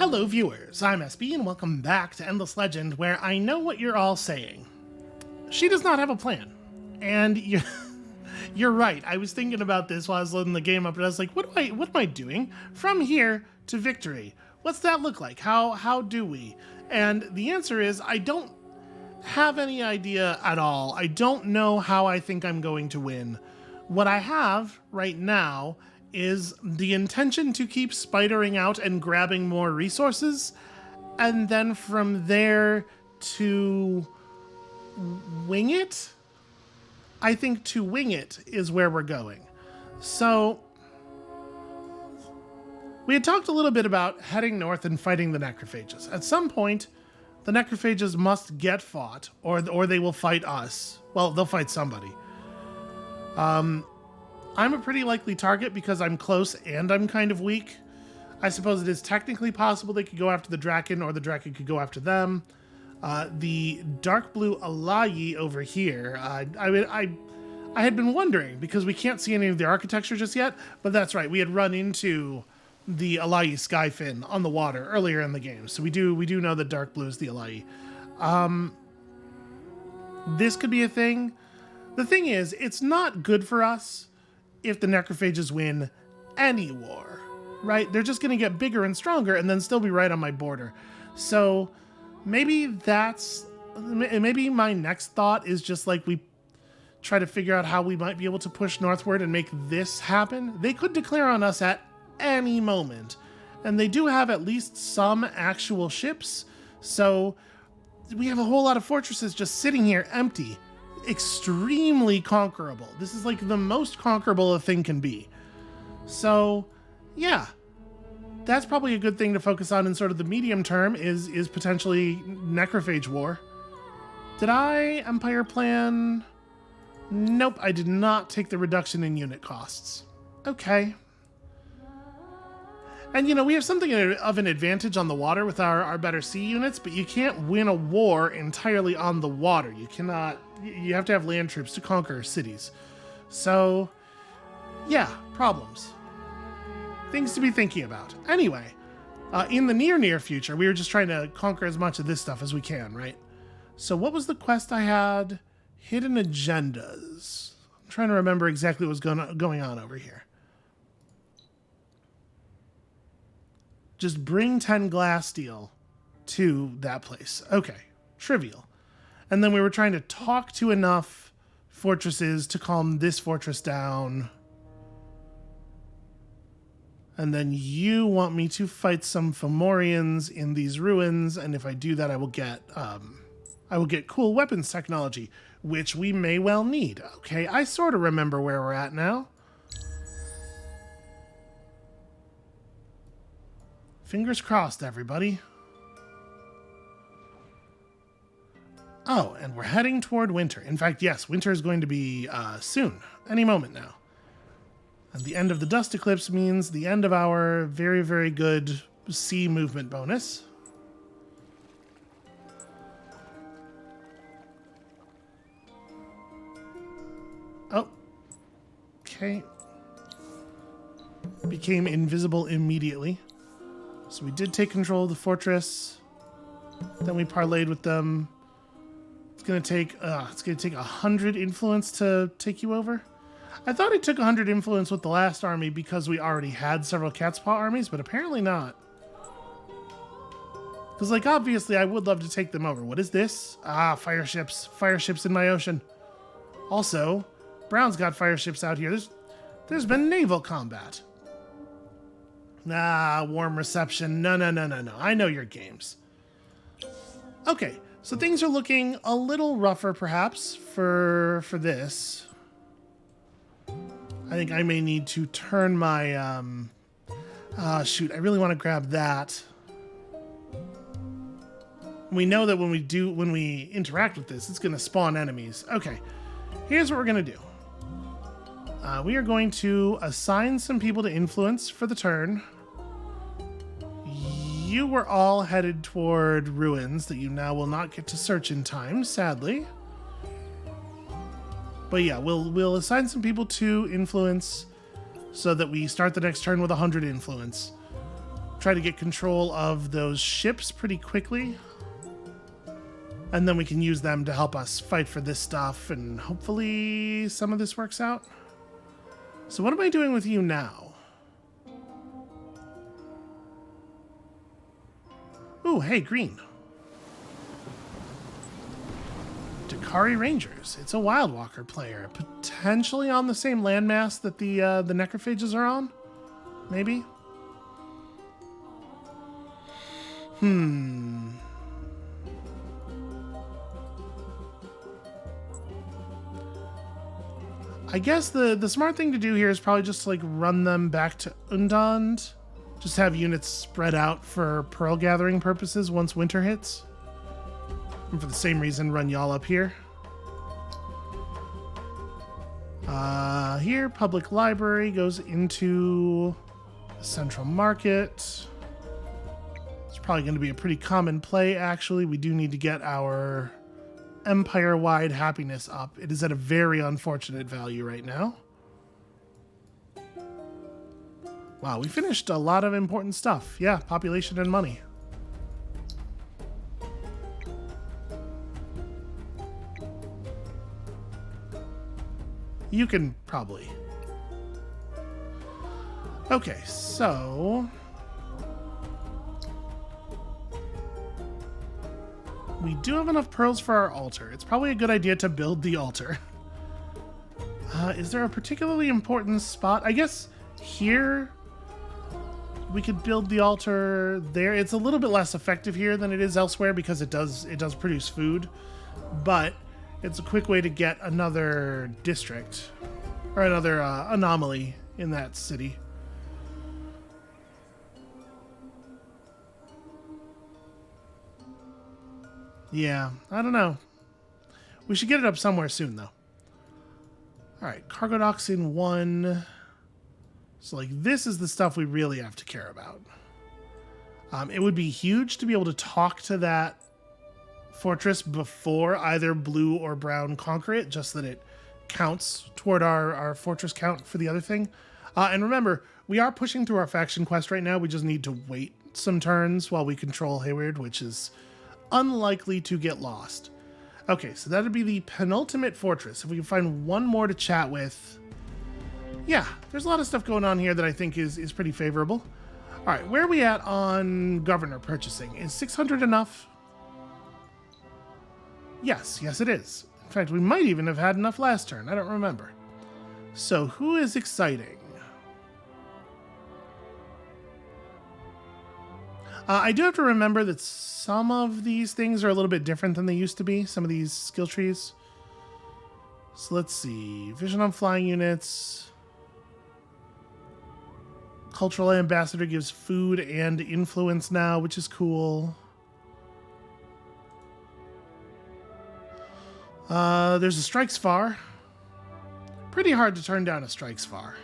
Hello viewers, I'm SB and welcome back to Endless Legend, where I know what you're all saying. She does not have a plan. And you're right, I was thinking about this while I was loading the game up and I was like, what am I doing? From here to victory. What's that look like? How do we? And the answer is, I don't have any idea at all. I don't know how I think I'm going to win. What I have right now is the intention to keep spidering out and grabbing more resources, and then from there to wing it. I think to wing it is where we're going. So we had talked a little bit about heading north and fighting the necrophages. At some point, the necrophages must get fought, or they will fight us. Well, they'll fight somebody. I'm a pretty likely target because I'm close and I'm kind of weak. I suppose it is technically possible they could go after the Draken, or the Draken could go after them. The dark blue Alayi over here, I had been wondering, because we can't see any of the architecture just yet, but that's right, we had run into the Alayi Skyfin on the water earlier in the game, so we do know that dark blue is the Alayi. This could be a thing. The thing is, it's not good for us if the necrophages win any war, right? They're just going to get bigger and stronger and then still be right on my border. So maybe my next thought is just like we try to figure out how we might be able to push northward and make this happen. They could declare on us at any moment, and they do have at least some actual ships. So we have a whole lot of fortresses just sitting here empty. Extremely conquerable. This is like the most conquerable a thing can be. So yeah, that's probably a good thing to focus on in sort of the medium term, is potentially necrophage war. Did I empire plan? Nope, I did not take the reduction in unit costs. Okay. And we have something of an advantage on the water with our better sea units, but you can't win a war entirely on the water. You have to have land troops to conquer cities. So, yeah, problems. Things to be thinking about. Anyway, in the near future, we were just trying to conquer as much of this stuff as we can, right? So what was the quest I had? Hidden agendas. I'm trying to remember exactly what was going on over here. Just bring 10 glass steel to that place. Okay, trivial. And then we were trying to talk to enough fortresses to calm this fortress down. And then you want me to fight some Fomorians in these ruins, and if I do that, I will get cool weapons technology, which we may well need. Okay, I sort of remember where we're at now. Fingers crossed, everybody. Oh, and we're heading toward winter. In fact, yes, winter is going to be soon, any moment now. And the end of the dust eclipse means the end of our very, very good sea movement bonus. Oh, okay. Became invisible immediately. So we did take control of the fortress. Then we parlayed with them. It's gonna take 100 influence to take you over. I thought it took 100 influence with the last army because we already had several cat's paw armies, but apparently not. Because, like, obviously I would love to take them over. What is this? Ah, fire ships. Fire ships in my ocean. Also, Brown's got fire ships out here. There's been naval combat. Ah, warm reception. No. I know your games. Okay, so things are looking a little rougher, perhaps, for this. I think I may need to turn my, shoot, I really want to grab that. We know that when we interact with this, it's going to spawn enemies. Okay, here's what we're going to do. We are going to assign some people to influence for the turn. You were all headed toward ruins that you now will not get to search in time, sadly. But yeah, we'll assign some people to influence so that we start the next turn with 100 influence. try to get control of those ships pretty quickly. And then we can use them to help us fight for this stuff, and hopefully some of this works out. So what am I doing with you now? Ooh, hey, green. Dakari Rangers. It's a Wild Walker player. Potentially on the same landmass that the necrophages are on? Maybe? I guess the smart thing to do here is probably just like run them back to Undand. Just have units spread out for pearl gathering purposes once winter hits. And for the same reason, run y'all up here. Here, public library goes into the central market. It's probably going to be a pretty common play, actually. We do need to get our empire-wide happiness up. It is at a very unfortunate value right now. Wow, we finished a lot of important stuff. Yeah, population and money. You can probably. Okay, so we do have enough pearls for our altar. It's probably a good idea to build the altar. Is there a particularly important spot? I guess here we could build the altar there. It's a little bit less effective here than it is elsewhere because it does produce food, but it's a quick way to get another district or another anomaly in that city. Yeah, I don't know. We should get it up somewhere soon, though. All right, cargo docks in 1. So, like, this is the stuff we really have to care about. It would be huge to be able to talk to that fortress before either blue or brown conquer it, just that it counts toward our fortress count for the other thing. And remember, we are pushing through our faction quest right now. We just need to wait some turns while we control Hayward, which is unlikely to get lost. Okay, so that'd be the penultimate fortress. If we can find one more to chat with. Yeah, there's a lot of stuff going on here that I think is pretty favorable. All right, where are we at on governor purchasing? Is 600 enough? Yes, it is. In fact, we might even have had enough last turn. I don't remember. So who is exciting? I do have to remember that some of these things are a little bit different than they used to be, some of these skill trees. So let's see. Vision on flying units. Cultural ambassador gives food and influence now, which is cool. There's a Strikes Far. Pretty hard to turn down a Strikes Far.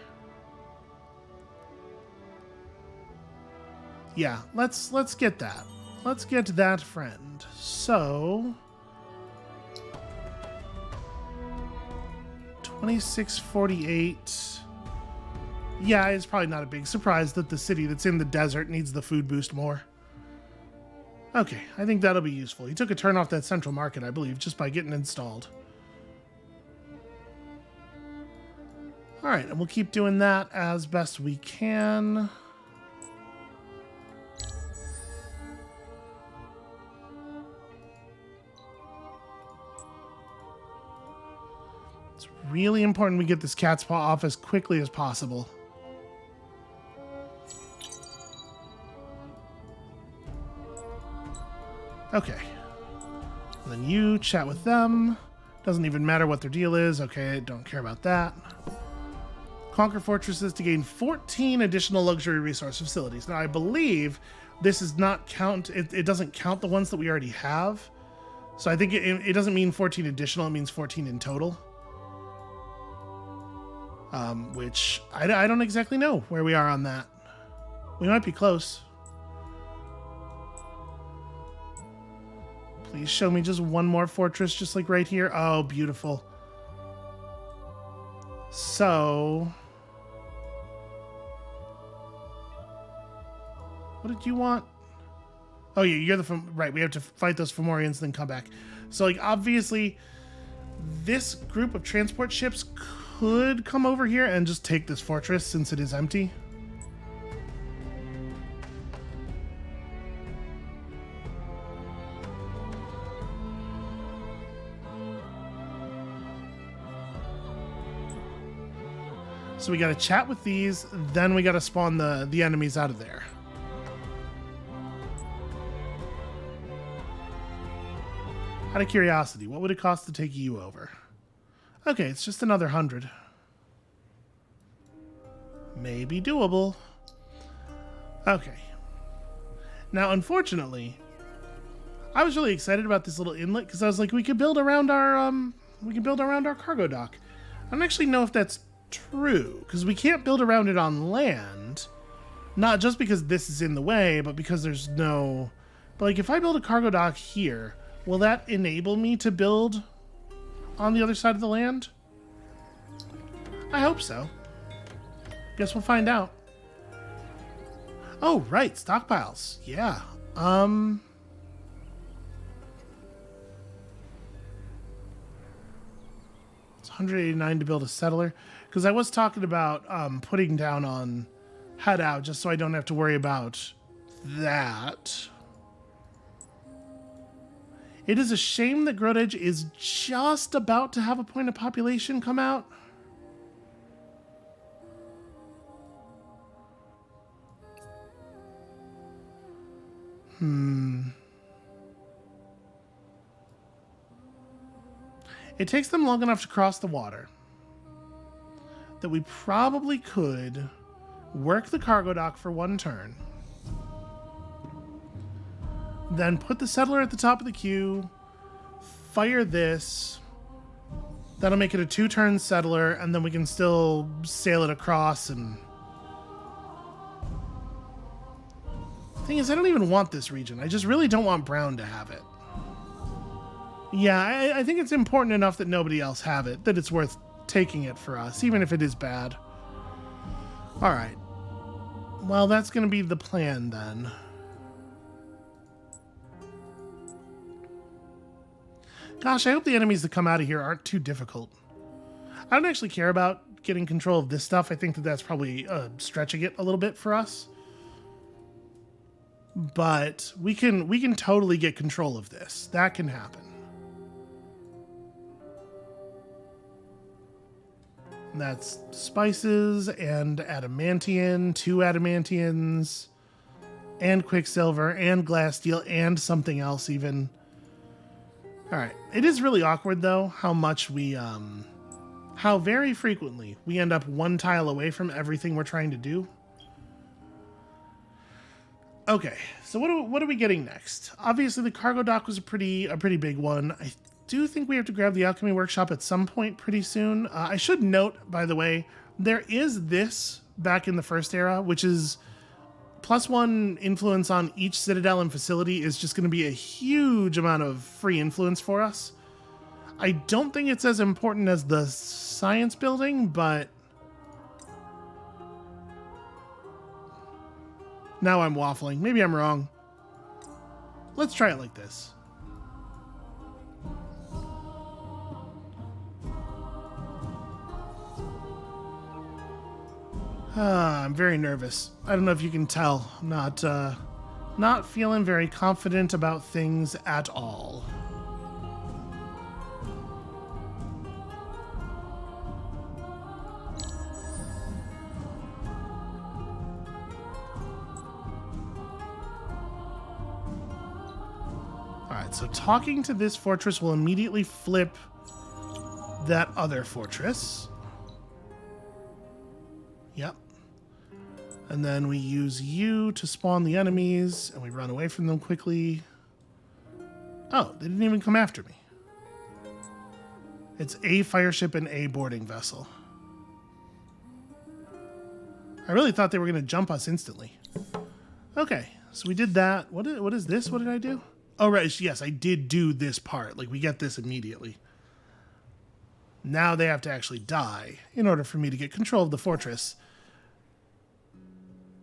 Yeah, let's get that. Let's get that friend. So 2648. Yeah, it's probably not a big surprise that the city that's in the desert needs the food boost more. Okay, I think that'll be useful. He took a turn off that central market, I believe, just by getting installed. All right, and we'll keep doing that as best we can. It's really important we get this cat's paw off as quickly as possible. Okay. And then you chat with them. Doesn't even matter what their deal is. Okay, don't care about that. Conquer fortresses to gain 14 additional luxury resource facilities. Now, I believe this is not count. It doesn't count the ones that we already have. So I think it doesn't mean 14 additional. It means 14 in total. Which I don't exactly know where we are on that. We might be close. Please show me just one more fortress, just like right here. Oh, beautiful. So What did you want? Oh, yeah, you're the... Right, we have to fight those Fomorians and then come back. So, like, obviously, this group of transport ships could come over here and just take this fortress since it is empty. So we got to chat with these, then we got to spawn the enemies out of there. Out of curiosity, what would it cost to take you over? Okay, it's just another 100. Maybe doable. Okay. Now, unfortunately, I was really excited about this little inlet because I was like, we could build around our cargo dock. I don't actually know if that's true because we can't build around it on land. Not just because this is in the way, but because there's no... But like, if I build a cargo dock here, will that enable me to build on the other side of the land? I hope so. Guess we'll find out. Oh, right, stockpiles. Yeah. It's 189 to build a settler. Because I was talking about putting down on head out just so I don't have to worry about that. It is a shame that Growth Edge is just about to have a point of population come out. It takes them long enough to cross the water that we probably could work the cargo dock for one turn, then put the settler at the top of the queue, fire this, that'll make it a 2-turn settler, and then we can still sail it across. And thing is, I don't even want this region. I just really don't want Brown to have it. Yeah, I think it's important enough that nobody else have it, that it's worth taking it for us, even if it is bad. All right. Well, that's going to be the plan then. Gosh, I hope the enemies that come out of here aren't too difficult. I don't actually care about getting control of this stuff. I think that that's probably stretching it a little bit for us. But we can totally get control of this. That can happen. And that's spices and adamantium, 2 adamantiums, and quicksilver, and glass steel, and something else even. All right. It is really awkward, though, how much we, how very frequently we end up 1 tile away from everything we're trying to do. Okay, so what are we getting next? Obviously, the cargo dock was a pretty big one. I do think we have to grab the alchemy workshop at some point pretty soon. I should note, by the way, there is this back in the first era, which is +1 influence on each citadel and facility is just going to be a huge amount of free influence for us. I don't think it's as important as the science building, but now I'm waffling. Maybe I'm wrong. Let's try it like this. I'm very nervous. I don't know if you can tell. I'm not feeling very confident about things at all. Alright, so talking to this fortress will immediately flip that other fortress. Yep. And then we use you to spawn the enemies, and we run away from them quickly. Oh, they didn't even come after me. It's a fireship and a boarding vessel. I really thought they were going to jump us instantly. Okay, so we did that. What is this? What did I do? Oh, right. Yes, I did do this part. Like, we get this immediately. Now they have to actually die in order for me to get control of the fortress.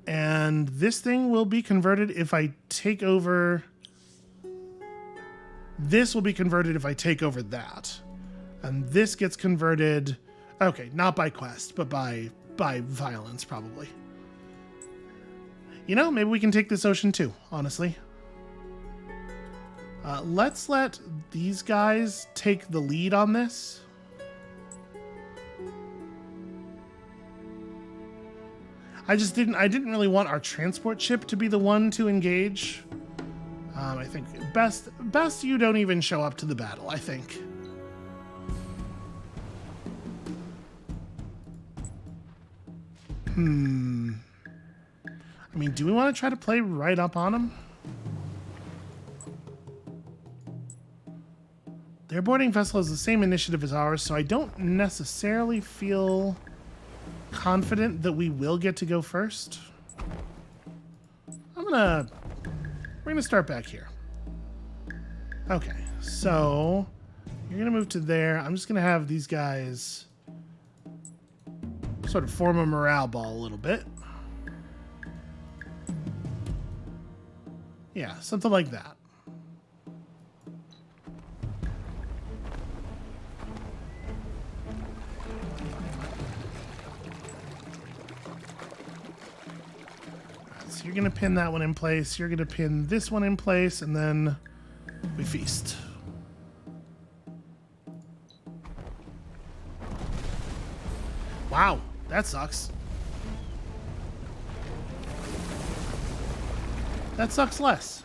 And this thing will be converted if I take over... This will be converted if I take over that. And this gets converted... Okay, not by quest, but by violence, probably. You know, maybe we can take this ocean too, honestly. Let's let these guys take the lead on this. I didn't really want our transport ship to be the one to engage. I think best you don't even show up to the battle, I think. I mean, do we want to try to play right up on them? Their boarding vessel has the same initiative as ours, so I don't necessarily feel confident that we will get to go first. We're gonna start back here. Okay, so you're gonna move to there. I'm just gonna have these guys sort of form a morale ball a little bit. Yeah, something like that. So you're going to pin that one in place. You're going to pin this one in place, and then we feast. Wow, that sucks. That sucks less.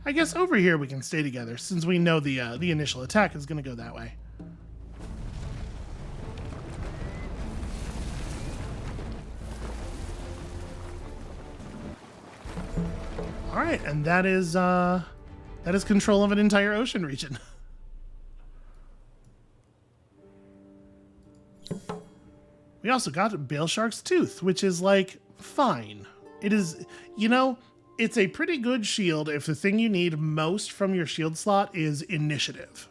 I guess over here we can stay together since we know the initial attack is going to go that way. All right, and that is control of an entire ocean region. We also got Bale Shark's Tooth, which is like fine. It is, you know, it's a pretty good shield if the thing you need most from your shield slot is initiative.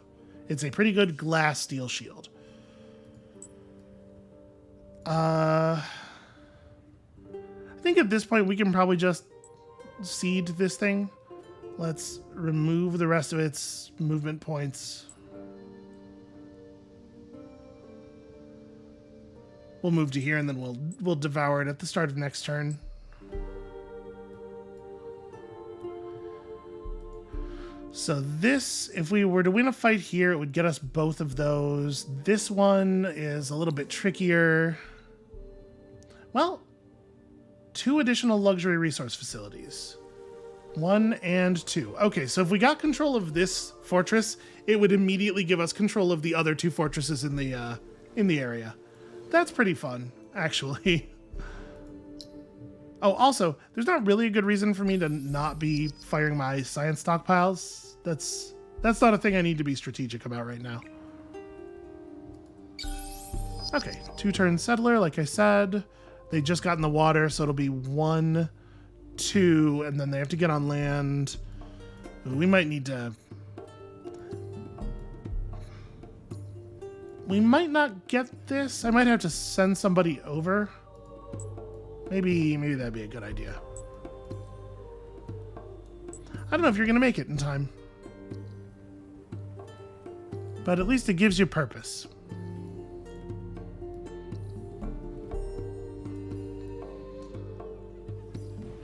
It's a pretty good glass steel shield. I think at this point we can probably just seed this thing. Let's remove the rest of its movement points. We'll move to here and then we'll devour it at the start of next turn. So this, if we were to win a fight here, it would get us both of those. This one is a little bit trickier. Well, 2 additional luxury resource facilities. 1 and 2. Okay, so if we got control of this fortress, it would immediately give us control of the other 2 fortresses in the area. That's pretty fun, actually. Oh, also, there's not really a good reason for me to not be firing my science stockpiles. That's not a thing I need to be strategic about right now. Okay, 2-turn settler, like I said. They just got in the water, so it'll be 1, 2, and then they have to get on land. We might need to... We might not get this. I might have to send somebody over. Maybe that'd be a good idea. I don't know if you're going to make it in time. But at least it gives you purpose.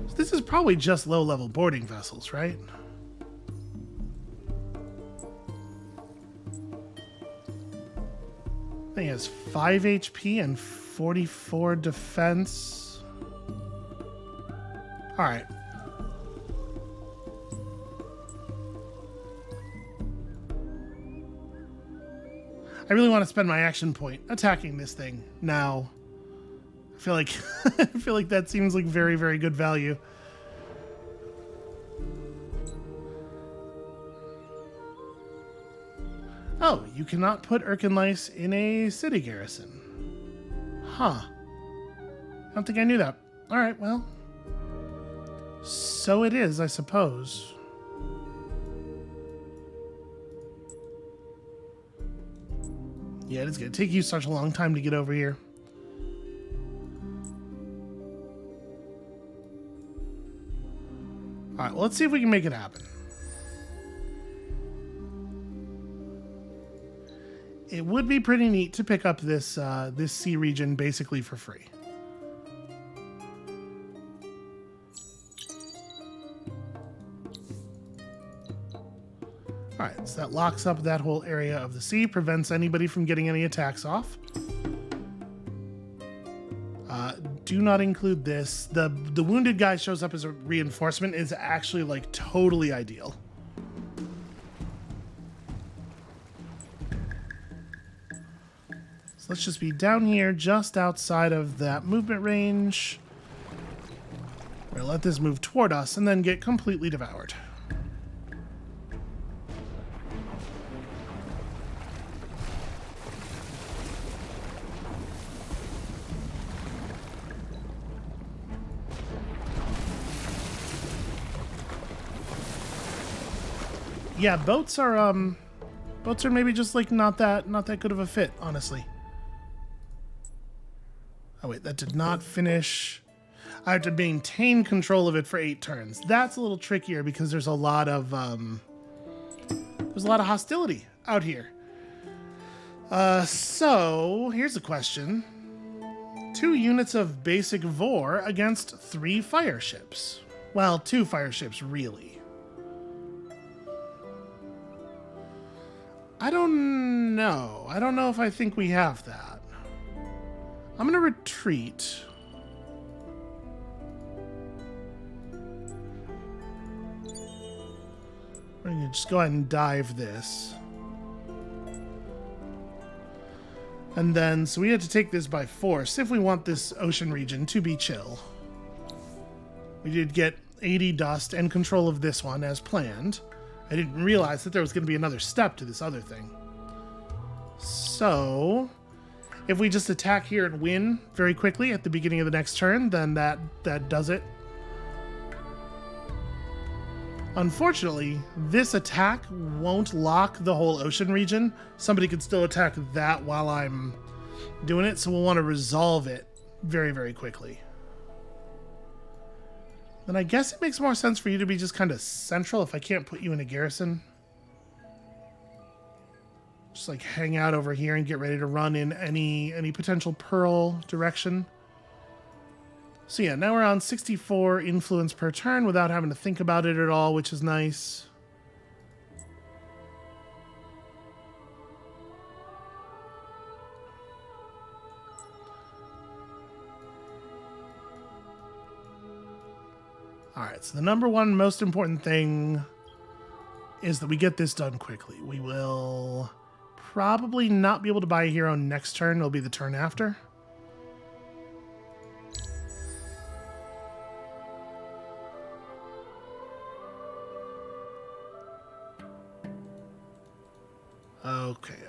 So this is probably just low-level boarding vessels, right? I think it has 5 HP and 44 defense. All right. I really want to spend my action point attacking this thing now. I feel like I feel like that seems like very, very good value. Oh, you cannot put Erkenlice in a city garrison. Huh. I don't think I knew that. All right, well. So it is, I suppose. Yeah, it is going to take you such a long time to get over here. All right, well, let's see if we can make it happen. It would be pretty neat to pick up this this sea region basically for free. All right, so that locks up that whole area of the sea, prevents anybody from getting any attacks off. Do not include this. The wounded guy shows up as a reinforcement is actually like totally ideal. So let's just be down here just outside of that movement range. We're gonna let this move toward us and then get completely devoured. Yeah, boats are maybe just like not that good of a fit, honestly. Oh wait, that did not finish. I have to maintain control of it for 8 turns. That's a little trickier because there's a lot of hostility out here. So here's a question: 2 units of basic Vor against 3 fire ships. Well, 2 fire ships, really. I don't know. I don't know if I think we have that. I'm gonna retreat. We're gonna just go ahead and dive this. And then, so we had to take this by force if we want this ocean region to be chill. We did get 80 dust and control of this one as planned. I didn't realize that there was going to be another step to this other thing. So, if we just attack here and win very quickly at the beginning of the next turn, then that does it. Unfortunately, this attack won't lock the whole ocean region. Somebody could still attack that while I'm doing it, so we'll want to resolve it very, very quickly. Then I guess it makes more sense for you to be just kind of central if I can't put you in a garrison. Just like hang out over here and get ready to run in any potential Pearl direction. So yeah, now we're on 64 influence per turn without having to think about it at all, which is nice. Alright, so the number one most important thing is that we get this done quickly. We will probably not be able to buy a hero next turn. It'll be the turn after.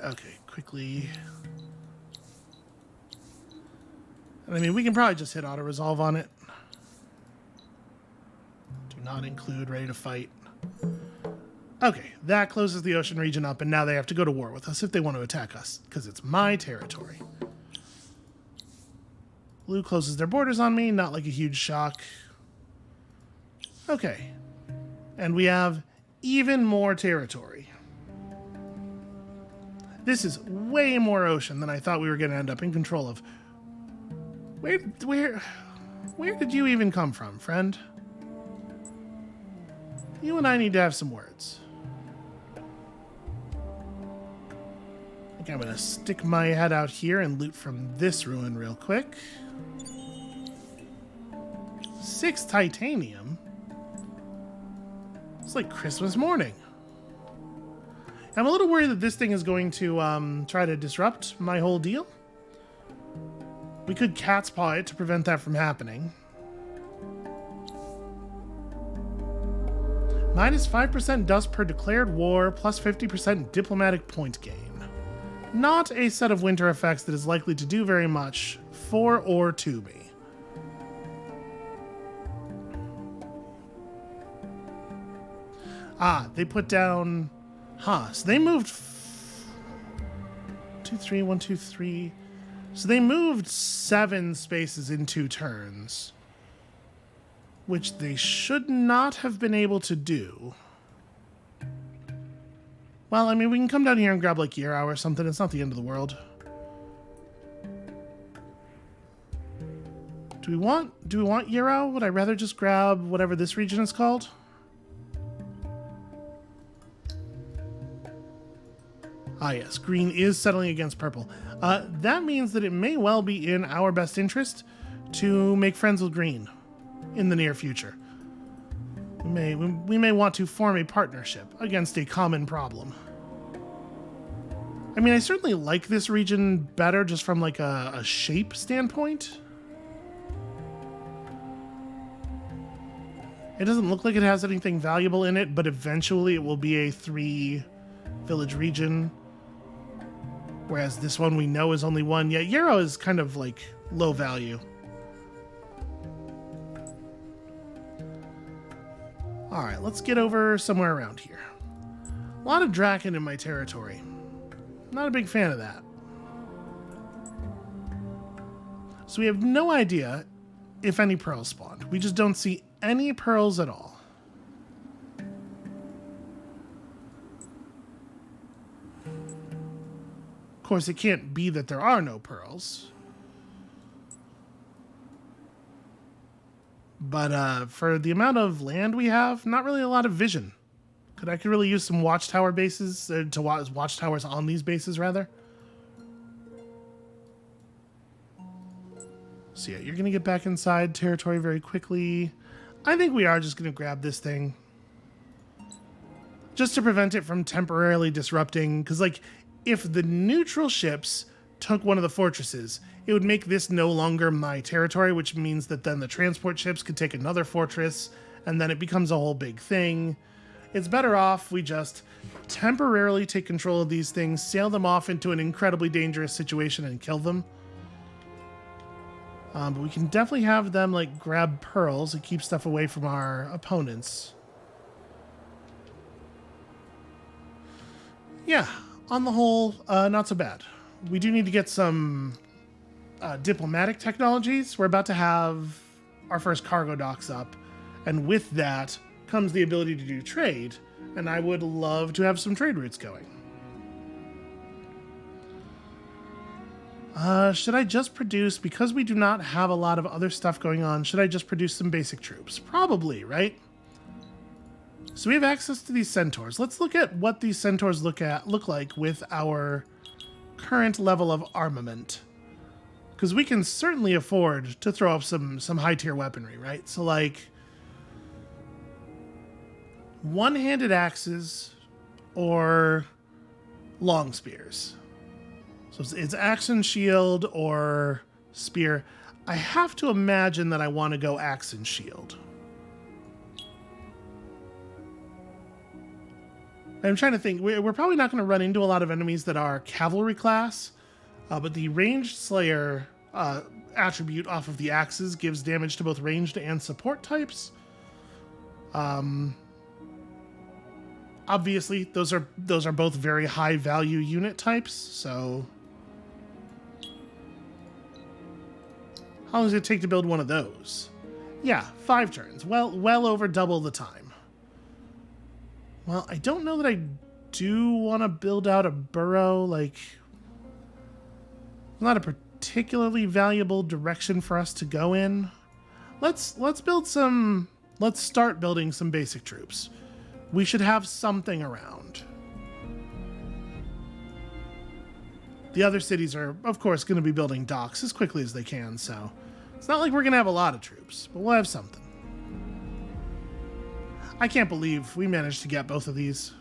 Okay, quickly. I mean, we can probably just hit auto-resolve on it. Do not include ready to fight. Okay, that closes the ocean region up, and now they have to go to war with us if they want to attack us, because it's my territory. Blue closes their borders on me, not like a huge shock. Okay. And we have even more territory. This is way more ocean than I thought we were going to end up in control of. Where did you even come from, friend? You and I need to have some words. I think I'm going to stick my head out here and loot from this ruin real quick. 6 titanium? It's like Christmas morning. I'm a little worried that this thing is going to try to disrupt my whole deal. We could cat's paw it to prevent that from happening. Minus 5% dust per declared war, plus 50% diplomatic point gain. Not a set of winter effects that is likely to do very much for or to me. Ah, they put down... Huh, so they moved... 2, 3, 1, 2, 3... So they moved 7 spaces in 2 turns. which they should not have been able to do. Well, I mean, we can come down here and grab, like, Yarrow or something. It's not the end of the world. Do we want Yarrow? Would I rather just grab whatever this region is called? Ah, yes. Green is settling against purple. That means that it may well be in our best interest to make friends with green in the near future. We may want to form a partnership against a common problem. I mean, I certainly like this region better just from like a shape standpoint. It doesn't look like it has anything valuable in it, but eventually it will be a 3-village region. Whereas this one we know is only 1. Yeah, Yarrow is kind of like low value. Alright, let's get over somewhere around here. A lot of Draken in my territory. Not a big fan of that. So we have no idea if any pearls spawned. We just don't see any pearls at all. Of course, it can't be that there are no pearls. But for the amount of land we have, not really a lot of vision. I could really use some watchtower bases, watchtowers on these bases, rather. So yeah, you're going to get back inside territory very quickly. I think we are just going to grab this thing. Just to prevent it from temporarily disrupting. Because, like, if the neutral ships took one of the fortresses, it would make this no longer my territory, which means that then the transport ships could take another fortress, and then it becomes a whole big thing. It's better off we just temporarily take control of these things, sail them off into an incredibly dangerous situation, and kill them. But we can definitely have them, like, grab pearls and keep stuff away from our opponents. Yeah, on the whole, not so bad. We do need to get some diplomatic technologies. We're about to have our first cargo docks up, and with that comes the ability to do trade, and I would love to have some trade routes going. Should I just produce, because we do not have a lot of other stuff going on, should I just produce some basic troops? Probably, right? So we have access to these centaurs. Let's look at what these centaurs look like with our current level of armament. Because we can certainly afford to throw up some high-tier weaponry, right? So, like, one-handed axes or long spears. So it's axe and shield or spear. I have to imagine that I want to go axe and shield. I'm trying to think. We're probably not going to run into a lot of enemies that are cavalry class, but the ranged slayer attribute off of the axes gives damage to both ranged and support types. Obviously, those are both very high value unit types. So, how long does it take to build one of those? Yeah, 5 turns. Well over double the time. Well, I don't know that I do want to build out a burrow. Like, not a particularly valuable direction for us to go in. Let's start building some basic troops. We should have something around. The other cities are, of course, going to be building docks as quickly as they can, so it's not like we're going to have a lot of troops, but we'll have something. I can't believe we managed to get both of these.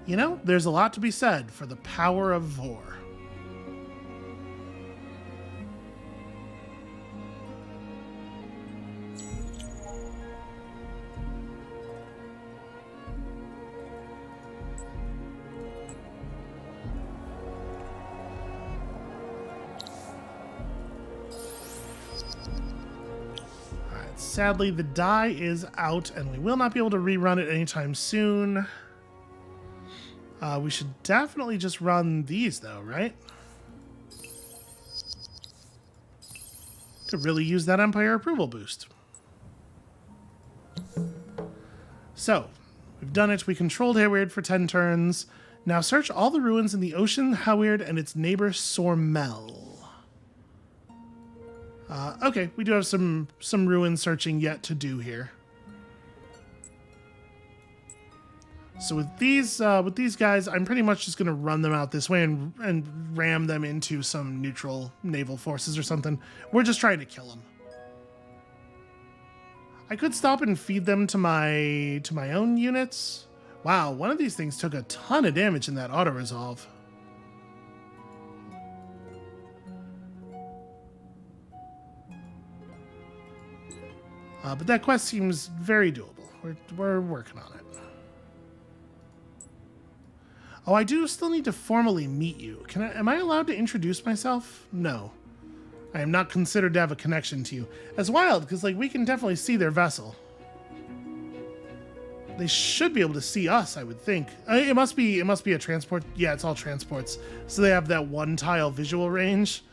You know, there's a lot to be said for the power of Vor. Sadly, the die is out, and we will not be able to rerun it anytime soon. We should definitely just run these, though, right? Could really use that Empire approval boost. So, we've done it. We controlled Hayward for 10 turns. Now search all the ruins in the ocean, Hayward, and its neighbor Sormel. Okay, we do have some ruin searching yet to do here. So with these guys, I'm pretty much just going to run them out this way and ram them into some neutral naval forces or something. We're just trying to kill them. I could stop and feed them to my own units. Wow, one of these things took a ton of damage in that auto-resolve. But that quest seems very doable. We're working on it. Oh, I do still need to formally meet you. Am I allowed to introduce myself? No. I am not considered to have a connection to you. That's wild, because like we can definitely see their vessel. They should be able to see us, I would think. It must be a transport. Yeah, it's all transports. So they have that one tile visual range.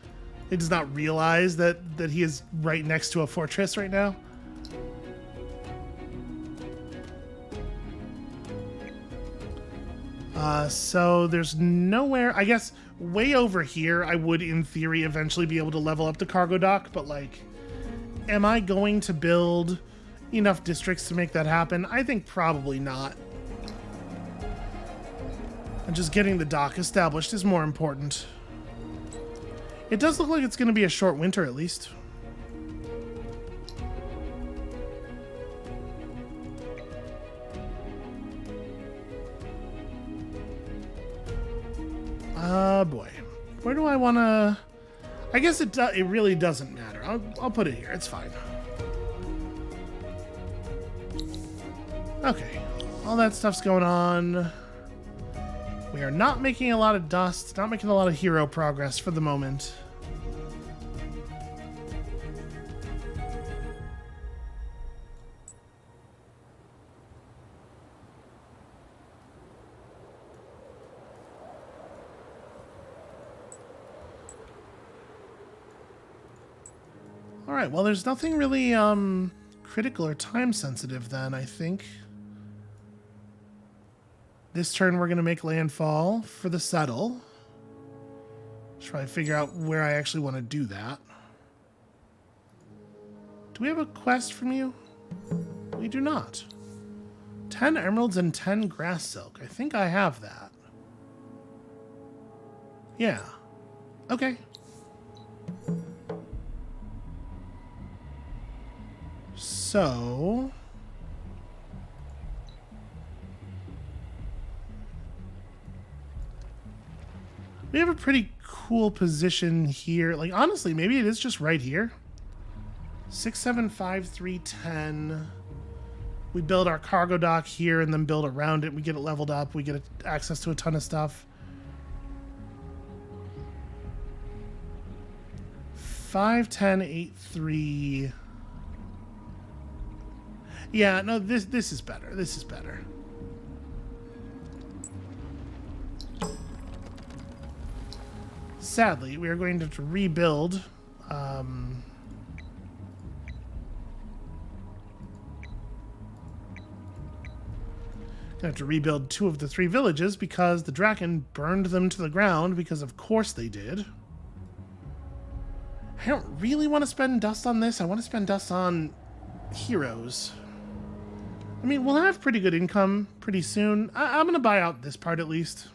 It does not realize that he is right next to a fortress right now. So there's nowhere, I guess way over here, I would in theory eventually be able to level up the cargo dock, but like, am I going to build enough districts to make that happen? I think probably not. And just getting the dock established is more important. It does look like it's going to be a short winter at least. Boy. Where do I want to... I guess it really doesn't matter. I'll put it here. It's fine. Okay. All that stuff's going on. We are not making a lot of dust. Not making a lot of hero progress for the moment. Alright, well there's nothing really critical or time sensitive then, I think. This turn we're going to make landfall for the settle. Try to figure out where I actually want to do that. Do we have a quest from you? We do not. 10 emeralds and 10 grass silk. I think I have that. Yeah. Okay. So... we have a pretty cool position here. Like, honestly, maybe it is just right here. 6, 7, 5, 3, 10. We build our cargo dock here and then build around it. We get it leveled up. We get access to a ton of stuff. 5, 10, 8, 3. Yeah, no, this is better. This is better. Sadly, we are going to have to rebuild. Gonna have to rebuild 2 of the 3 villages because the Draken burned them to the ground, because of course they did. I don't really want to spend dust on this. I want to spend dust on heroes. I mean, we'll have pretty good income pretty soon. I'm going to buy out this part at least.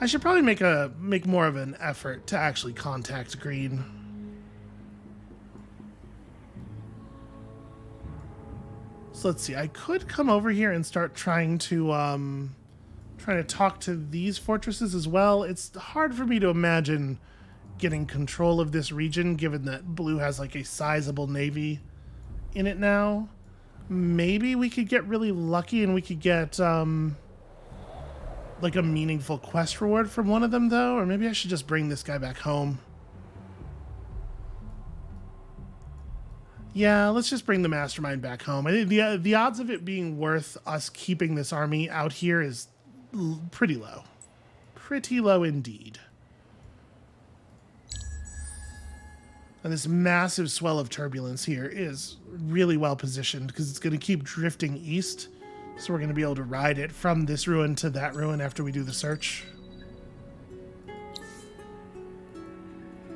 I should probably make more of an effort to actually contact Green. So let's see. I could come over here and start trying to talk to these fortresses as well. It's hard for me to imagine getting control of this region, given that Blue has like a sizable navy in it now. Maybe we could get really lucky and we could get like a meaningful quest reward from one of them, though. Or maybe I should just bring this guy back home. Yeah, let's just bring the mastermind back home. I think the odds of it being worth us keeping this army out here is pretty low. Pretty low indeed. And this massive swell of turbulence here is really well positioned because it's going to keep drifting east. So we're going to be able to ride it from this ruin to that ruin after we do the search.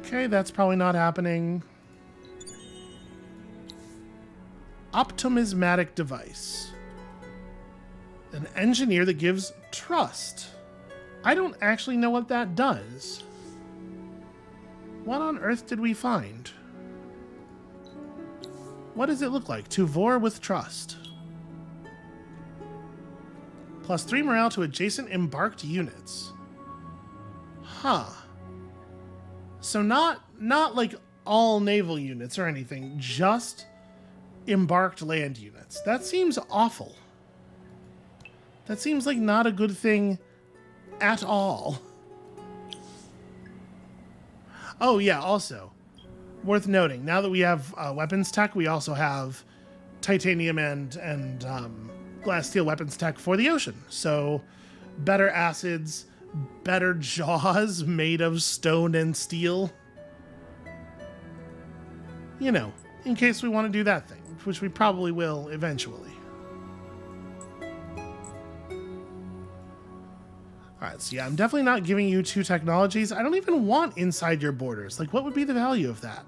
Okay, that's probably not happening. Optimismatic device. An engineer that gives trust. I don't actually know what that does. What on earth did we find? What does it look like? To vor with trust. +3 morale to adjacent embarked units. Huh. So not like all naval units or anything, just embarked land units. That seems awful. That seems like not a good thing at all. Oh yeah, also, worth noting, now that we have weapons tech, we also have titanium and glass steel weapons tech for the ocean. So better acids, better jaws made of stone and steel. You know, in case we want to do that thing, which we probably will eventually. Alright, so yeah, I'm definitely not giving you 2 technologies. I don't even want inside your borders. Like, what would be the value of that?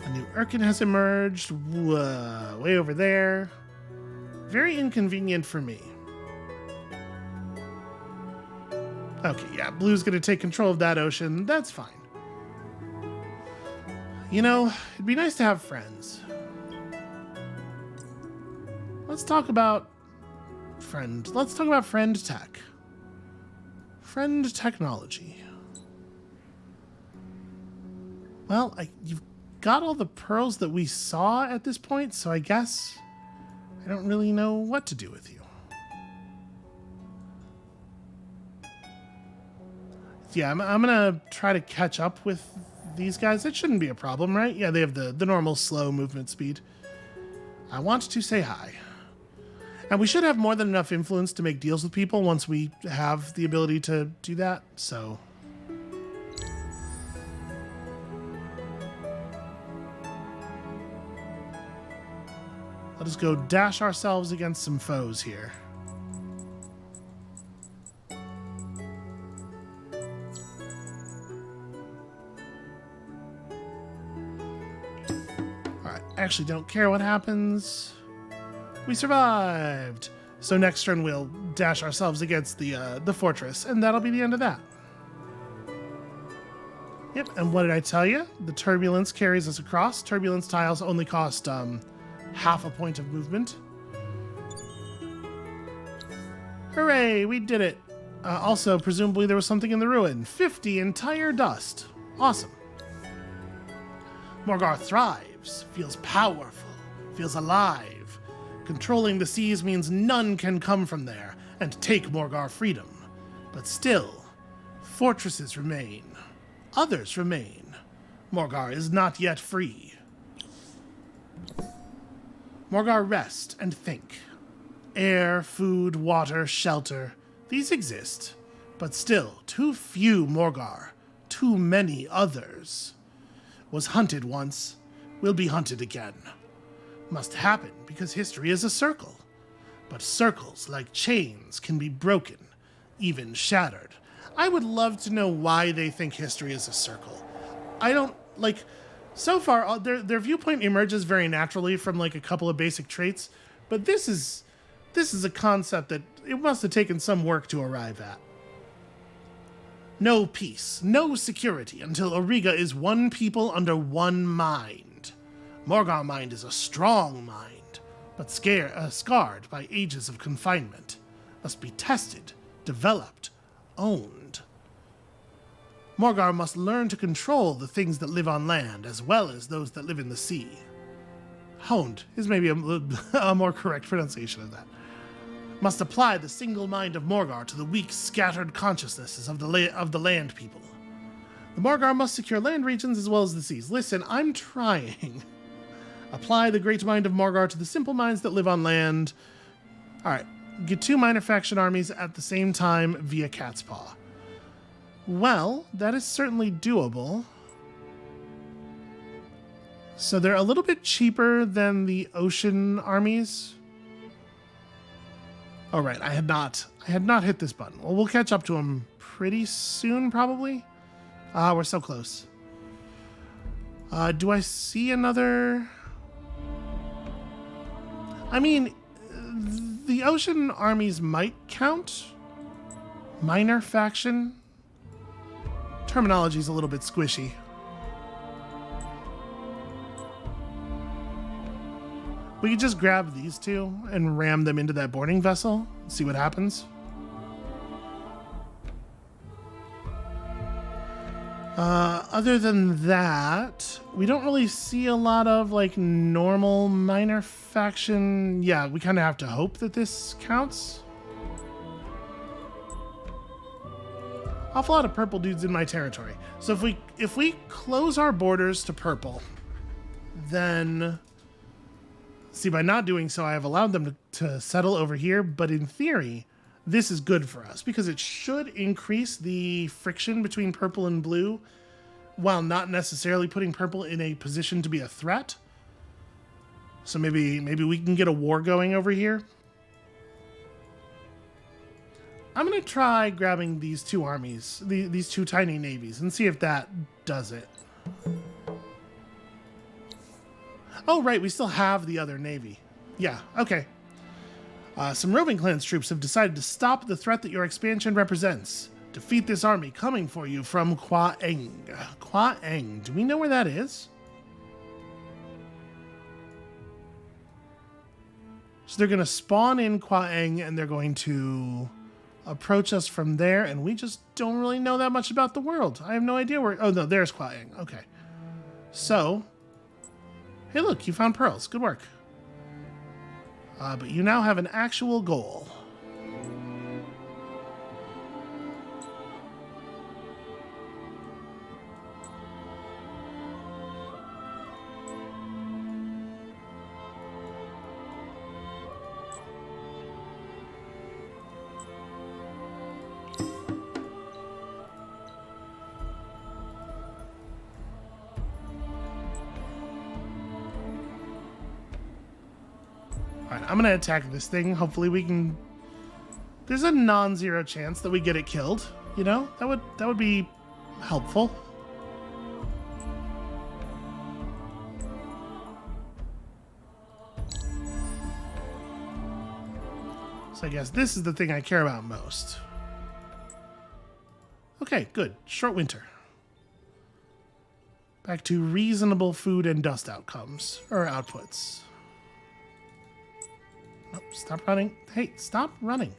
A new Urkin has emerged. Whoa, way over there. Very inconvenient for me. Okay, yeah, blue's gonna take control of that ocean. That's fine. You know, it'd be nice to have friends. Let's talk about friend. Let's talk about friend tech. Friend technology. Well, you've got all the pearls that we saw at this point, so I guess I don't really know what to do with you. Yeah, I'm gonna try to catch up with these guys. It shouldn't be a problem, right? Yeah, they have the normal slow movement speed. I want to say hi. And we should have more than enough influence to make deals with people once we have the ability to do that, so. Let us go dash ourselves against some foes here. Alright, actually don't care what happens. We survived! So next turn we'll dash ourselves against the fortress, and that'll be the end of that. Yep, and what did I tell you? The turbulence carries us across. Turbulence tiles only cost half a point of movement. Hooray, we did it! Also, presumably there was something in the ruin. 50 entire dust. Awesome. Morgar thrives, feels powerful, feels alive. Controlling the seas means none can come from there and take Morgar freedom. But still, fortresses remain. Others remain. Morgar is not yet free. Morgar rest and think. Air, food, water, shelter, these exist. But still, too few Morgar, too many others. Was hunted once, will be hunted again. Must happen because history is a circle. But circles, like chains, can be broken, even shattered. I would love to know why they think history is a circle. I don't, like, so far, their viewpoint emerges very naturally from, like, a couple of basic traits, but this is a concept that it must have taken some work to arrive at. No peace, no security until Auriga is one people under one mind. Morgar mind is a strong mind, but scarred by ages of confinement. Must be tested, developed, owned. Morgar must learn to control the things that live on land as well as those that live in the sea. Honed is maybe a more correct pronunciation of that. Must apply the single mind of Morgar to the weak, scattered consciousnesses of the land people. The Morgar must secure land regions as well as the seas. Listen, I'm trying. Apply the great mind of Morgar to the simple minds that live on land. All right. Get 2 minor faction armies at the same time via Cat's Paw. Well, that is certainly doable. So they're a little bit cheaper than the ocean armies. Oh, right. I had not hit this button. Well, we'll catch up to them pretty soon, probably. We're so close. Do I see another? I mean, the ocean armies might count. Minor faction. Terminology is a little bit squishy. We could just grab these 2 and ram them into that boarding vessel and see what happens. Other than that, we don't really see a lot of like normal minor faction. Yeah, we kind of have to hope that this counts. Awful lot of purple dudes in my territory. So if we close our borders to purple, then see, by not doing so, I have allowed them to settle over here. But in theory, this is good for us because it should increase the friction between purple and blue while not necessarily putting purple in a position to be a threat. So maybe we can get a war going over here. I'm going to try grabbing these 2 armies, these 2 tiny navies, and see if that does it. Oh, right, we still have the other navy. Yeah, okay. Some roving clans troops have decided to stop the threat that your expansion represents. Defeat this army coming for you from Kwa Eng. Kwa Eng, do we know where that is? So they're going to spawn in Kwa Eng and they're going to approach us from there, and we just don't really know that much about the world. I have no idea where... Oh, no, there's Kwa Eng. Okay. So... Hey, look, you found pearls. Good work. But you now have an actual goal. Alright, I'm gonna attack this thing. Hopefully we can... There's a non-zero chance that we get it killed, you know? That would be helpful. So I guess this is the thing I care about most. Okay, good. Short winter. Back to reasonable food and dust outcomes, or outputs. Oh, stop running. Hey, stop running.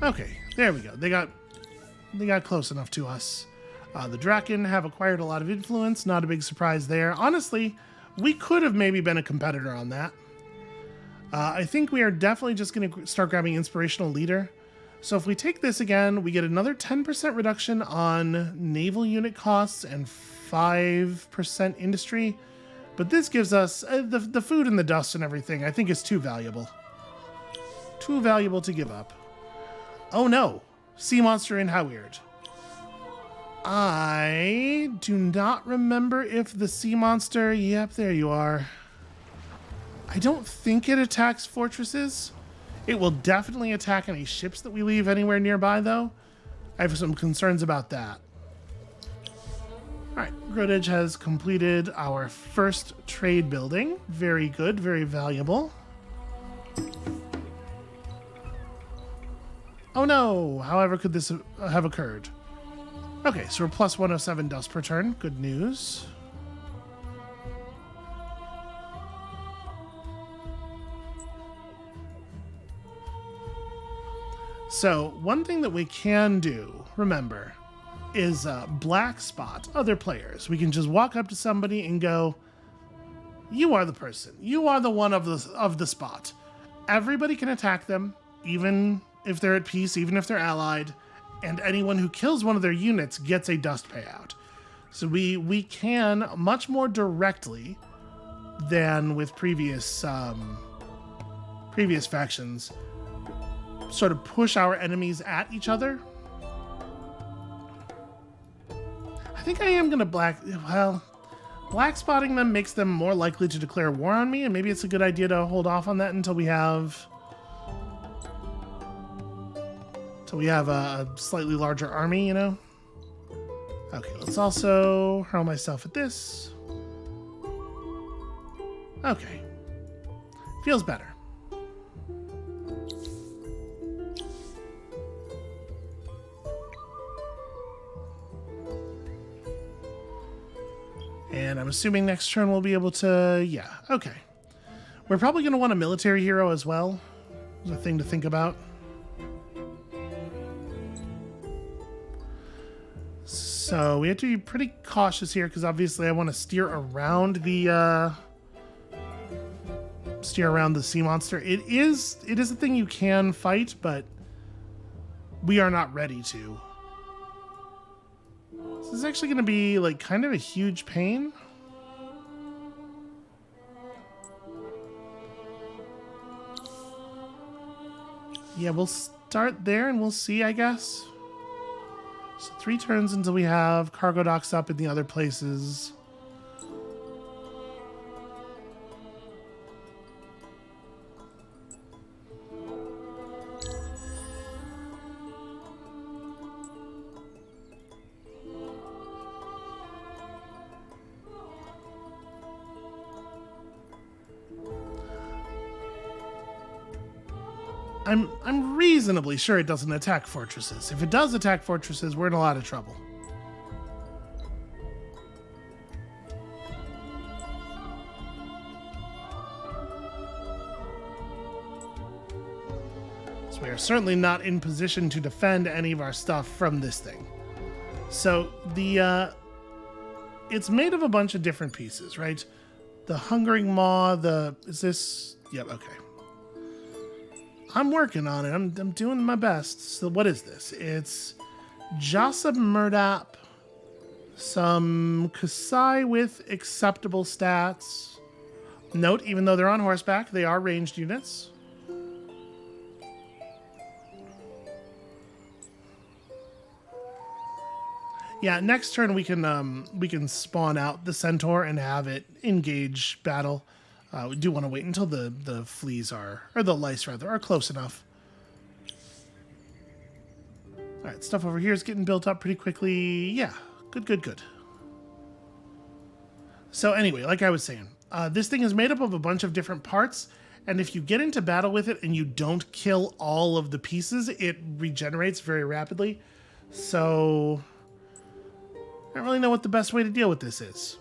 Okay, there we go. They got close enough to us. The Draken have acquired a lot of influence. Not a big surprise there. Honestly, we could have maybe been a competitor on that. I think we are definitely just going to start grabbing Inspirational Leader. So if we take this again, we get another 10% reduction on naval unit costs and 5% industry. But this gives us the food and the dust and everything. I think is too valuable. Too valuable to give up. Oh no! Sea monster in Howard. I do not remember if the sea monster... Yep, there you are. I don't think it attacks fortresses. It will definitely attack any ships that we leave anywhere nearby, though. I have some concerns about that. Alright, Grodage has completed our first trade building. Very good, very valuable. Oh no! However could this have occurred? Okay, so we're plus 107 dust per turn. Good news. So, one thing that we can do, remember, is black spot other players. We can just walk up to somebody and go, you are the person. You are the one of the spot. Everybody can attack them, even if they're at peace, even if they're allied, and anyone who kills one of their units gets a dust payout. So we can much more directly than with previous factions sort of push our enemies at each other. I think I am gonna black spotting them makes them more likely to declare war on me, and maybe it's a good idea to hold off on that until we have a slightly larger army, you know? Okay, let's also hurl myself at this. Okay. Feels better. And I'm assuming next turn we'll be able to... Yeah, okay. We're probably going to want a military hero as well. There's a thing to think about. So we have to be pretty cautious here because obviously I want to steer around the sea monster. It is a thing you can fight, but we are not ready to. This is actually going to be like kind of a huge pain. Yeah, we'll start there and we'll see, I guess. So 3 turns until we have cargo docks up in the other places. I'm reasonably sure it doesn't attack fortresses. If it does attack fortresses, we're in a lot of trouble. So we are certainly not in position to defend any of our stuff from this thing. So it's made of a bunch of different pieces, right? The Hungering Maw, yep, okay. I'm working on it. I'm doing my best. So what is this? It's Jasab Murdap, some Kasai with acceptable stats. Note, even though they're on horseback, they are ranged units. Yeah, next turn we can spawn out the centaur and have it engage battle. We do want to wait until the fleas or the lice rather, are close enough. All right, stuff over here is getting built up pretty quickly. Yeah, good. So anyway, like I was saying, this thing is made up of a bunch of different parts, and if you get into battle with it and you don't kill all of the pieces, it regenerates very rapidly. So I don't really know what the best way to deal with this is.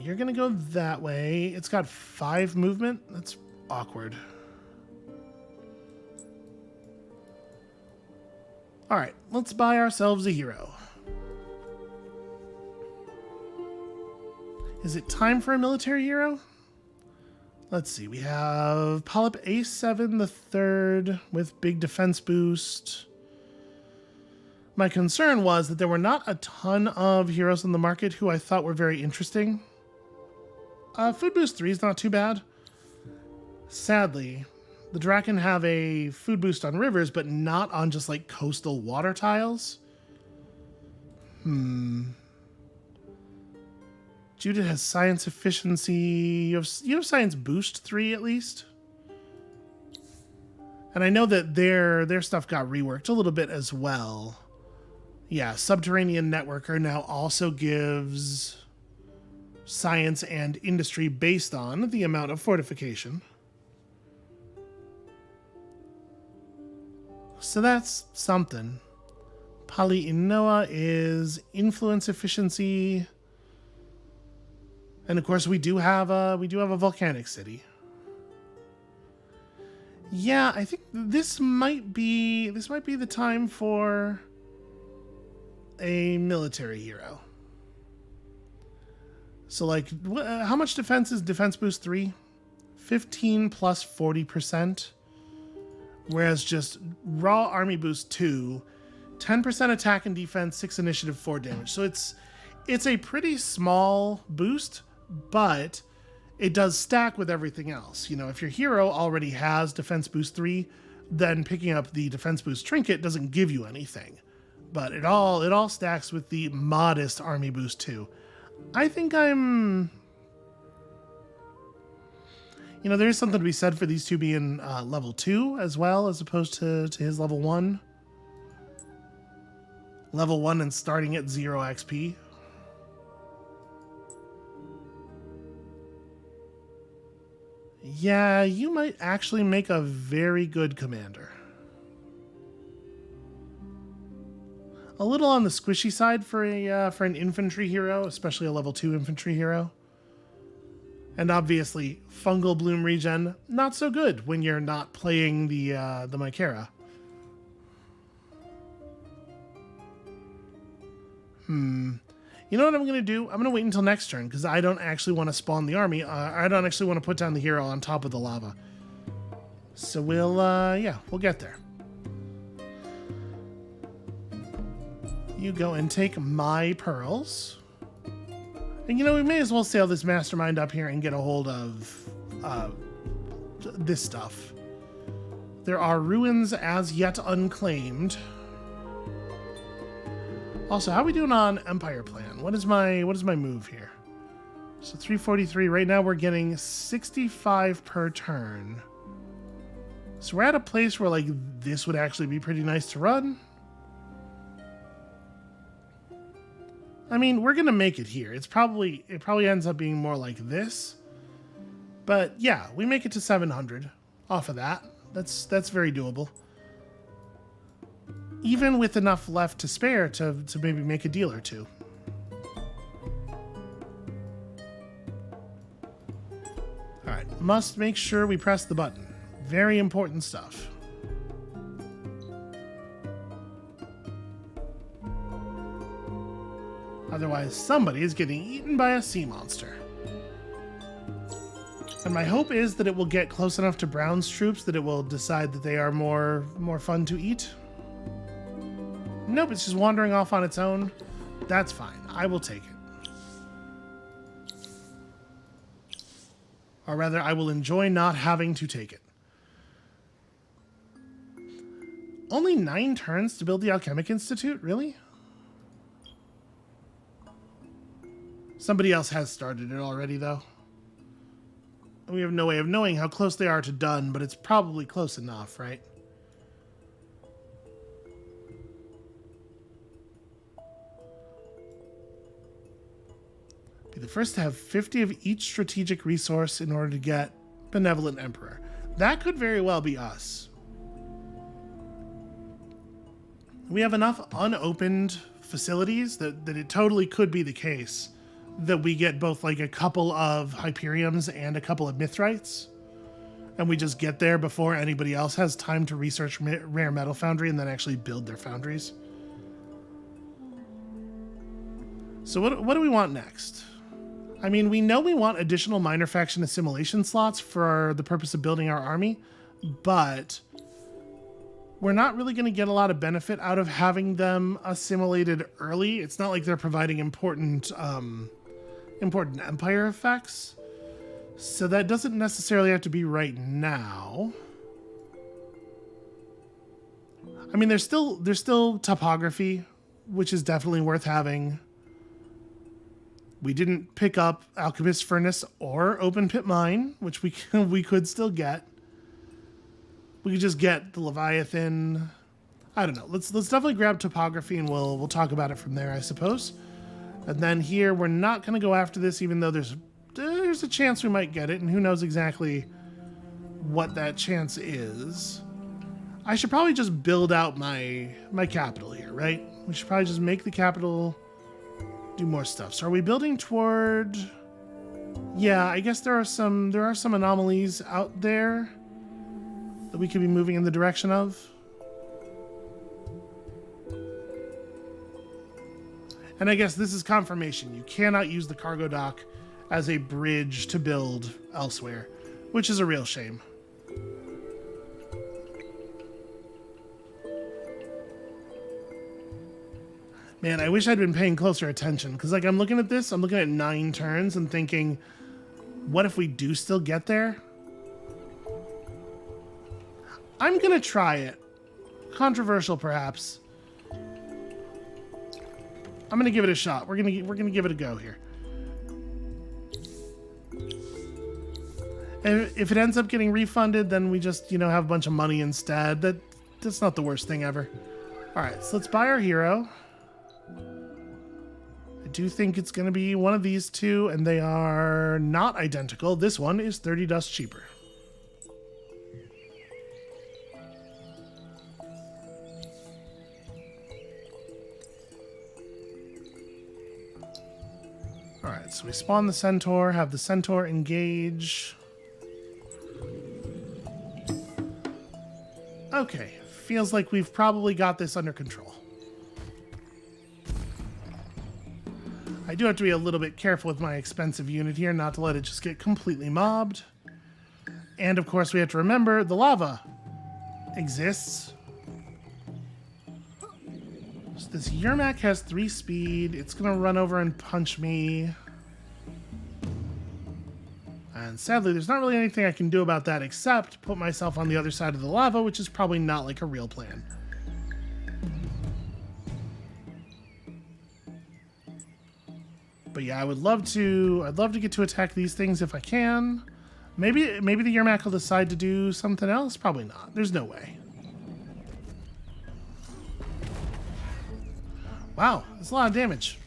You're going to go that way. It's got 5 movement. That's awkward. All right, let's buy ourselves a hero. Is it time for a military hero? Let's see. We have Polyp A7 the third with big defense boost. My concern was that there were not a ton of heroes on the market who I thought were very interesting. Food Boost 3 is not too bad. Sadly, the Draken have a food boost on rivers, but not on just like coastal water tiles. Judith has science efficiency. You have science boost 3 at least. And I know that their stuff got reworked a little bit as well. Yeah, Subterranean Networker now also gives science and industry based on the amount of fortification. So that's something. Polyinoa is influence efficiency. And of course we do have a volcanic city. Yeah, I think this might be the time for a military hero. So like, how much defense is defense boost 3? 15 plus 40%. Whereas just raw army boost 2 10% attack and defense, 6 initiative, 4 damage. So it's a pretty small boost, but it does stack with everything else. You know, if your hero already has defense boost 3, then picking up the defense boost trinket doesn't give you anything. But it all stacks with the modest army boost 2. I think I'm... You know, there's something to be said for these two being level 2 as well, as opposed to his level 1. Level 1 and starting at 0 XP. Yeah, you might actually make a very good commander. A little on the squishy side for an infantry hero, especially a level 2 infantry hero. And obviously, fungal bloom regen, not so good when you're not playing the Mycera. You know what I'm going to do? I'm going to wait until next turn, because I don't actually want to spawn the army. I don't actually want to put down the hero on top of the lava. So we'll get there. You go and take my pearls. And you know, we may as well sail this mastermind up here and get a hold of this stuff. There are ruins as yet unclaimed. Also, how are we doing on Empire Plan? What is my move here? So 343. Right now we're getting 65 per turn. So we're at a place where like this would actually be pretty nice to run. I mean, we're gonna make it here. It probably ends up being more like this. But yeah, we make it to 700 off of that. That's very doable. Even with enough left to spare to maybe make a deal or two. Alright, must make sure we press the button. Very important stuff. Otherwise, somebody is getting eaten by a sea monster. And my hope is that it will get close enough to Brown's troops that it will decide that they are more fun to eat. Nope, it's just wandering off on its own. That's fine. I will take it. Or rather, I will enjoy not having to take it. Only 9 turns to build the Alchemic Institute? Really? Somebody else has started it already, though. We have no way of knowing how close they are to done, but it's probably close enough, right? Be the first to have 50 of each strategic resource in order to get Benevolent Emperor. That could very well be us. We have enough unopened facilities that it totally could be the case that we get both like a couple of Hyperiums and a couple of Mithrites. And we just get there before anybody else has time to research Rare Metal Foundry and then actually build their foundries. So what do we want next? I mean, we know we want additional minor faction assimilation slots for the purpose of building our army, but we're not really going to get a lot of benefit out of having them assimilated early. It's not like they're providing important empire effects. So that doesn't necessarily have to be right now. I mean, there's still topography, which is definitely worth having. We didn't pick up Alchemist Furnace or Open Pit Mine, which we could still get. We could just get the Leviathan. I don't know. Let's definitely grab topography and we'll talk about it from there, I suppose. And then here we're not going to go after this, even though there's a chance we might get it, and who knows exactly what that chance is. I should probably just build out my capital here, right? We should probably just make the capital do more stuff. So are we building toward? Yeah, I guess there are some anomalies out there that we could be moving in the direction of. And I guess this is confirmation. You cannot use the cargo dock as a bridge to build elsewhere, which is a real shame. Man, I wish I'd been paying closer attention, because like I'm looking at this, I'm looking at 9 turns and thinking, what if we do still get there? I'm gonna try it. Controversial, perhaps. I'm gonna give it a shot. We're gonna give it a go here. And if it ends up getting refunded, then we just, you know, have a bunch of money instead. That's not the worst thing ever. All right, so let's buy our hero. I do think it's going to be one of these two, and they are not identical. This one is 30 dust cheaper. All right, so we spawn the centaur, have the centaur engage. Okay, feels like we've probably got this under control. I do have to be a little bit careful with my expensive unit here, not to let it just get completely mobbed. And of course we have to remember the lava exists. So this Yermak has 3 speed. It's gonna run over and punch me. And sadly, there's not really anything I can do about that except put myself on the other side of the lava, which is probably not like a real plan. But yeah, I'd love to get to attack these things if I can. Maybe the Yermak will decide to do something else. Probably not. There's no way. Wow, that's a lot of damage.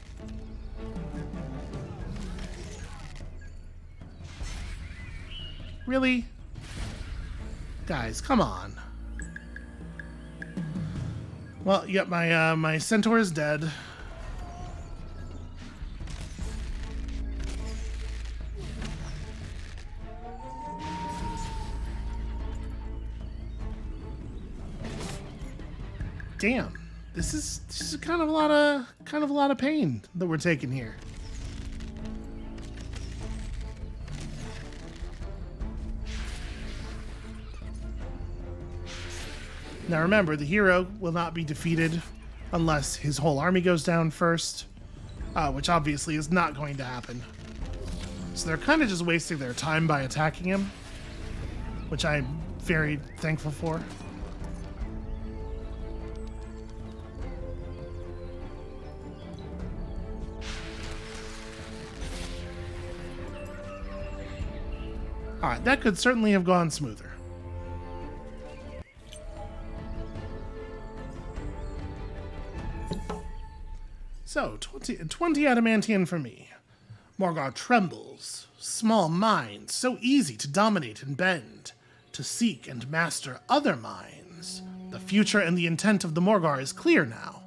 Really? Guys, come on. Well, yep, my centaur is dead. Damn. This is kind of a lot of pain that we're taking here. Now remember, the hero will not be defeated unless his whole army goes down first, which obviously is not going to happen. So they're kind of just wasting their time by attacking him, which I'm very thankful for. Alright, that could certainly have gone smoother. So, 20 adamantium for me. Morgar trembles. Small mind, so easy to dominate and bend. To seek and master other minds. The future and the intent of the Morgar is clear now.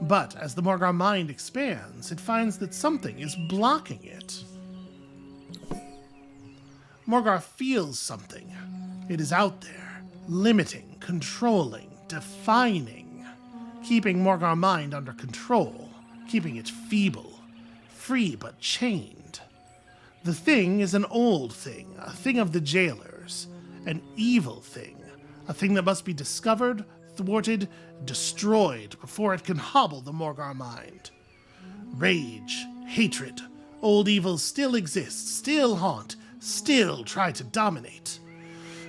But as the Morgar mind expands, it finds that something is blocking it. Morgar feels something. It is out there, limiting, controlling, defining, keeping Morgar mind under control, keeping it feeble, free but chained. The thing is an old thing, a thing of the jailers, an evil thing, a thing that must be discovered, thwarted, destroyed before it can hobble the Morgar mind. Rage, hatred, old evils still exist, still haunt, still try to dominate.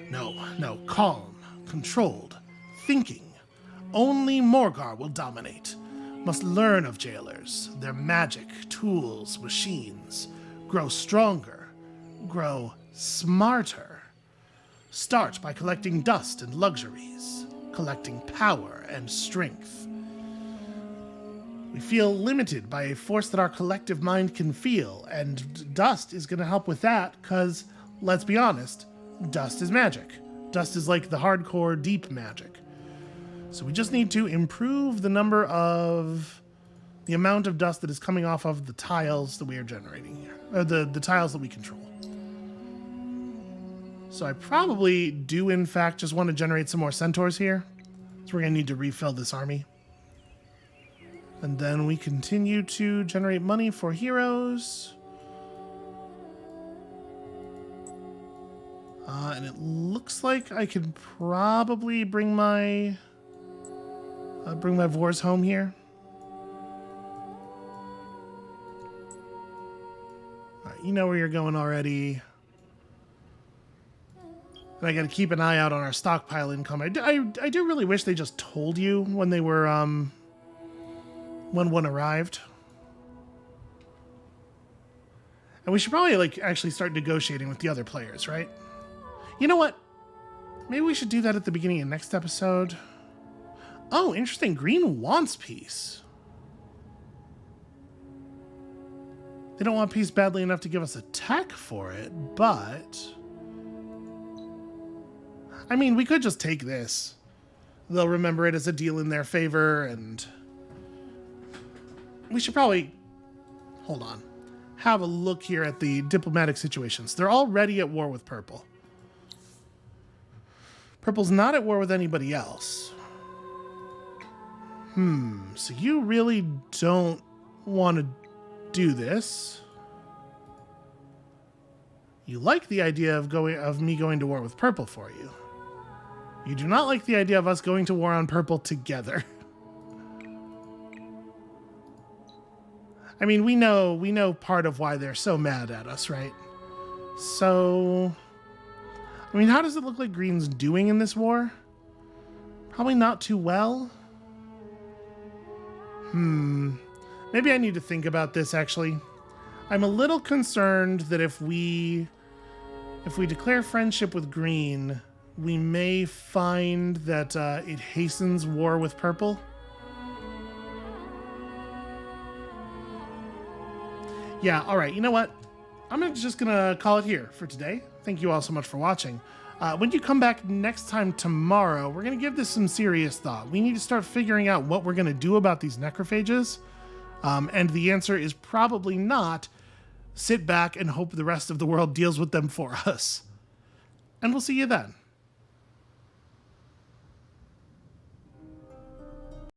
No, calm, controlled, thinking. Only Morgar will dominate. Must learn of jailers, their magic, tools, machines. Grow stronger, grow smarter. Start by collecting dust and luxuries, collecting power and strength. We feel limited by a force that our collective mind can feel, and dust is going to help with that, because, let's be honest, dust is magic. Dust is like the hardcore, deep magic. So we just need to improve the amount of dust that is coming off of the tiles that we are generating here, or the tiles that we control. So I probably do, in fact, just want to generate some more centaurs here. So we're going to need to refill this army. And then we continue to generate money for heroes. And it looks like I could probably bring my Vors home here. you know where you're going already. And I got to keep an eye out on our stockpile income. I do really wish they just told you when they were, when one arrived. And we should probably, like, actually start negotiating with the other players, right? You know what? Maybe we should do that at the beginning of next episode. Oh, interesting. Green wants peace. They don't want peace badly enough to give us a tech for it, but... I mean, we could just take this. They'll remember it as a deal in their favor, and... we should probably... hold on. Have a look here at the diplomatic situations. They're already at war with Purple. Purple's not at war with anybody else. So you really don't want to do this. You like the idea of me going to war with Purple for you. You do not like the idea of us going to war on Purple together. I mean, we know part of why they're so mad at us, right? So, I mean, how does it look like Green's doing in this war? Probably not too well. Maybe I need to think about this, actually. I'm a little concerned that if we declare friendship with Green, we may find that it hastens war with Purple. Yeah, all right, you know what? I'm just gonna call it here for today. Thank you all so much for watching. When you come back next time tomorrow, we're gonna give this some serious thought. We need to start figuring out what we're gonna do about these necrophages. And the answer is probably not sit back and hope the rest of the world deals with them for us. And we'll see you then.